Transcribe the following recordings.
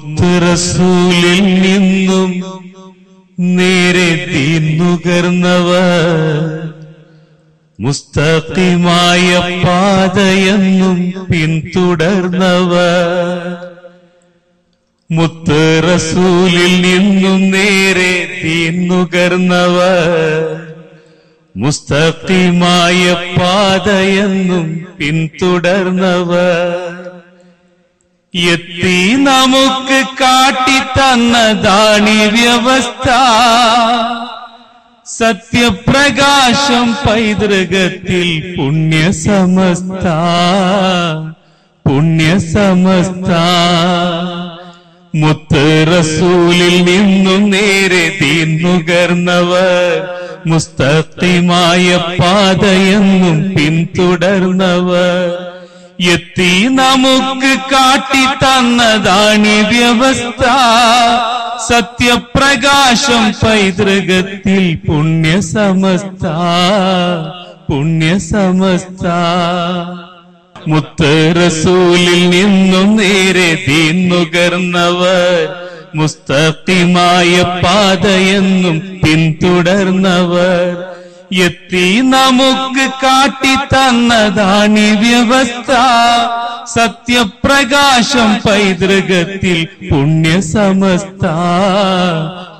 മുത്ത് റസൂലിൽ നിന്നും നേരെ ദീൻ നുകർന്നവർ, മുസ്തഖീമായ പാതയെന്നും പിന്തുടർന്നവർ. മുത്ത് റസൂലിൽ നിന്നും നേരെ ദീൻ നുകർന്നവർ, മുസ്തഖീമായ പാതയെന്നും പിന്തുടർന്നവർ. എത്തി നമുക്ക് കാട്ടിത്തന്നതാണീ വ്യവസ്ഥ, സത്യപ്രകാശം പൈതൃകത്തിൽ പുണ്യസമസ്ത, പുണ്യസമസ്ത. മുത്ത് റസൂലിൽ നിന്നും നേരെ ദീൻ നുകർന്നവർ, മുസ്തഖീമായ പാതയെന്നും പിന്തുടർന്നവർ. എത്തി നമുക്ക് കാട്ടിത്തന്നതാണീ വ്യവസ്ഥ, സത്യപ്രകാശം പൈതൃകത്തിൽ പുണ്യസമസ്ത, പുണ്യസമസ്ത. മുത്ത് റസൂലിൽ നിന്നും നേരെ ദീൻ നുകർന്നവർ, മുസ്തഖീമായ പാതയെന്നും പിന്തുടർന്നവർ. എത്തി നമുക്ക് കാട്ടിത്തന്നതാണീ വ്യവസ്ഥ, സത്യപ്രകാശം പൈതൃകത്തിൽ പുണ്യസമസ്ത,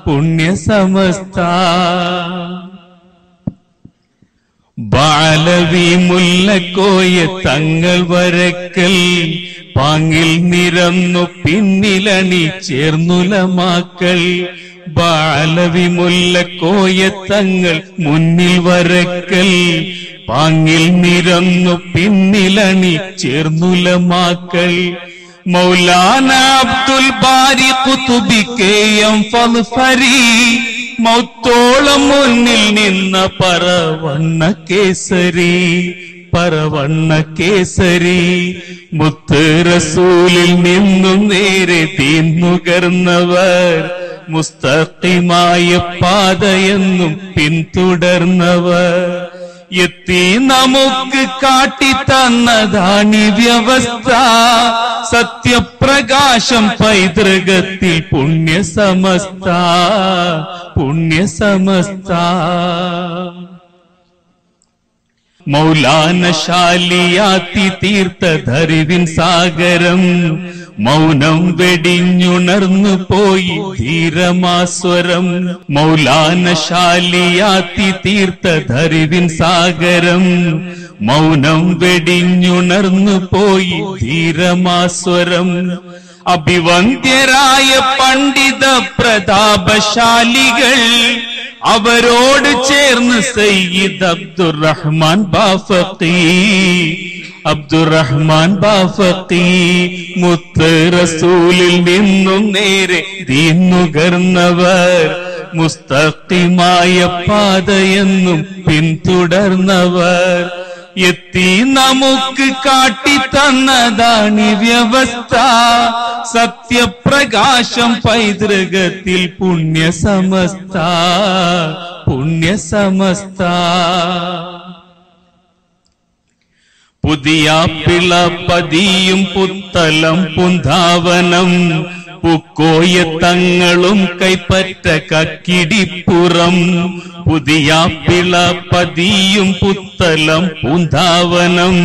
പുണ്യസമസ്ത. ബാലവി മുല്ലക്കോയ തങ്ങൾ വരക്കൽ പാങ്ങിൽ നിരന്നു പിന്നിലണി ചേർന്നുലമാക്കൾ. ബാലവി മുല്ലക്കോയ തങ്ങൾ മുന്നിൽ വരക്കൽ പാങ്ങിൽ നിരന്നു പിന്നിലണി ചേർന്നുലമാക്കൾ. മൗലാന അബ്ദുൽ ബാരി ഖുതുബി കെഎം ഫൽഫരി, മൗത്തോളം മുന്നിൽ നിന്ന പറവണ്ണ കേസരി, പറവണ്ണ കേസരി. മുത്ത് റസൂലിൽ നിന്നും നേരെ ദീൻ നുകർന്നവർ, മുസ്തഖീമായ പാതയെന്നും പിന്തുടർന്നവർ. എത്തി നമുക്ക് കാട്ടിത്തന്നതാണീ വ്യവസ്ഥ, സത്യപ്രകാശം പൈതൃകത്തിൽ പുണ്യസമസ്ത, പുണ്യസമസ്ത. മൗലാന ശാലിയാത്തി തീർത്ഥധരിവിൻ സാഗരം, മൗനം വെടിഞ്ഞുണർന്നു പോയി ധീരമാസ്വരം. മൗലാന ശാലിയാത്തി തീർത്ഥധരിവിൻ സാഗരം, മൗനം വെടിഞ്ഞുണർന്നു പോയി ധീരമാസ്വരം. അഭിവന്ദ്യരായ പണ്ഡിത പ്രതാപശാലികൾ, അവരോട് ചേർന്ന് സയ്യിദ് അബ്ദുറഹ്മാൻ ബാഫഖി, അബ്ദുറഹ്മാൻ ബാഫഖി. മുത്ത് റസൂലിൽ നിന്നും നേരെ ദീൻ നുകർന്നവർ, മുസ്തഖീമായ പാതയെന്നും പിന്തുടർന്നവർ. എത്തി നമുക്ക് കാട്ടിത്തന്നതാണീ വ്യവസ്ഥ, സത്യപ്രകാശം പൈതൃകത്തിൽ പുണ്യസമസ്ത, പുണ്യസമസ്ത. പുതിയ പിള പതിയും പുത്തലം പുന്താവനം, പൂക്കോയ തങ്ങളും കൈപ്പറ്റ കക്കിടിപ്പുറം. പുതിയ പിള പതിയും പുത്തലം പൂന്താവനം,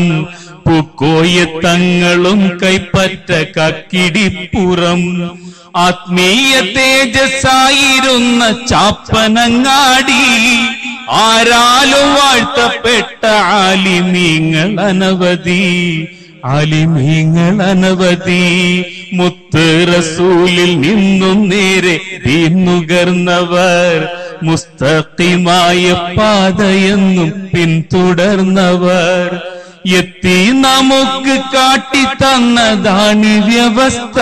പൂക്കോയ തങ്ങളും കൈപ്പറ്റ കക്കിടിപ്പുറം. ആത്മീയ തേജസ്സായിരുന്ന ചാപ്പനങ്ങാടി, ആരാലും വാഴ്ത്തപ്പെട്ട ആലിമീങ്ങൾ അനവധി, ആലിമീങ്ങൾ അനവധി. മുത്ത് റസൂലിൽ നിന്നും നേരെ ദീൻ നുകർന്നവർ, മുസ്തഖീമായ പാതയെന്നും പിന്തുടർന്നവർ. എത്തി നമുക്ക് കാട്ടിത്തന്നതാണീ വ്യവസ്ഥ,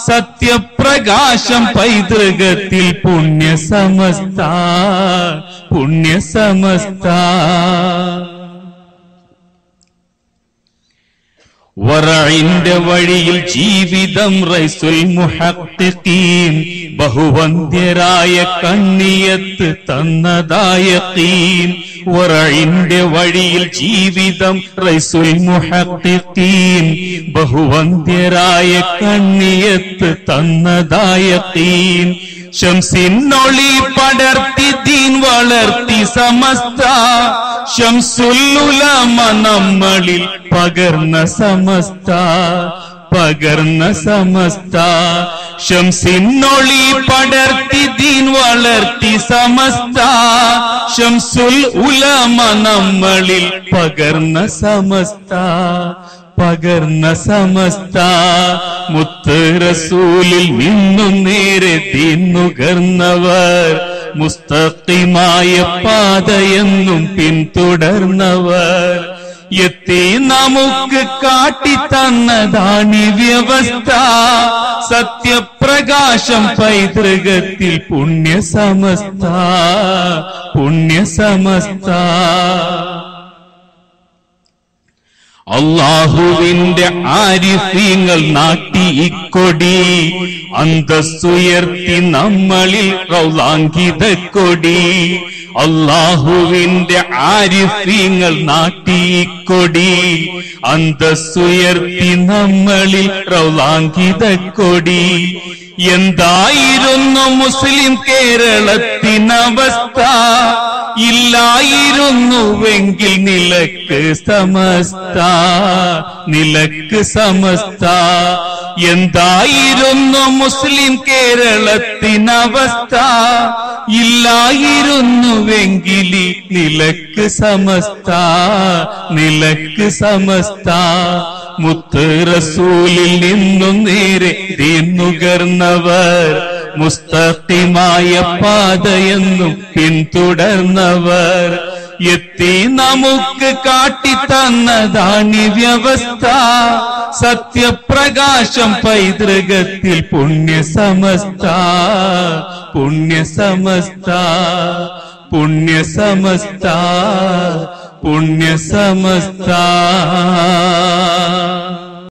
സത്യപ്രകാശം പൈതൃകത്തിൽ പുണ്യസമസ്ത, പുണ്യസമസ്ത. വറഇന്റെ വഴിയിൽ ജീവിതം റൈസുൽ മുഹഖ്ഖീൻ ബഹുവന്ധ്യരായ കണ്ണിയത്ത് തന്നതായ ഖീൻ വറഇന്റെ വഴിയിൽ ജീവിതം റൈസുൽ മുഹഖ്ഖീൻ ബഹുവന്ധ്യരായ കണ്ണിയത്ത് തന്നതായ ഖീൻ ശംസിനൊളി പടർത്തി ദീൻ വളർത്തി സമസ്ത ശംസുൽ ഉലമ നമ്മളിൽ പകർന്ന സമസ്ത ശംസിനൊളി പടർത്തി ദീൻ വളർത്തി സമസ്ത ശംസുൽ ഉലമ നമ്മളിൽ പകർന്ന സമസ്ത മുത്ത് റസൂലിൽ നിന്നും നേരെ ദീൻ നുകർന്നവർ മുസ്തഖിമായ പാതയെന്നും പിന്തുടർന്നവർ എത്തി നമുക്ക് കാട്ടിത്തന്നതാണി വ്യവസ്ഥ സത്യപ്രകാശം പൈതൃകത്തിൽ പുണ്യസമസ്ത അല്ലാഹുവിന്റെ ആരിഫീങ്ങൾ നാട്ടി ഇക്കൊടി അന്തസ്സുയർത്തി നമ്മളിൽ റൗളാങ്കിത കൊടി അല്ലാഹുവിന്റെ ആരിഫീങ്ങൾ നാട്ടി ഇക്കൊടി അന്തസ്സുയർത്തി നമ്മളിൽ റൗളാങ്കിത കൊടി എന്തായിരുന്നു മുസ്ലിം കേരളത്തിനവസ്ഥ ഇല്ലായിരുന്നുവെങ്കിൽ നിലക്ക് സമസ്ത എന്തായിരുന്നു മുസ്ലിം കേരളത്തിനവസ്ഥ ഇല്ലായിരുന്നുവെങ്കിൽ നിലക്ക് സമസ്ത മുത്ത് റസൂലിൽ നിന്നും നേരെ ദീൻ നുകർന്നവർ മുസ്തഖിമായ പാതയെന്നും പിന്തുടർന്നവർ എത്തി നമുക്ക് കാട്ടിത്തന്നതാണി വ്യവസ്ഥ സത്യപ്രകാശം പൈതൃകത്തിൽ പുണ്യസമസ്ത പുണ്യസമസ്ത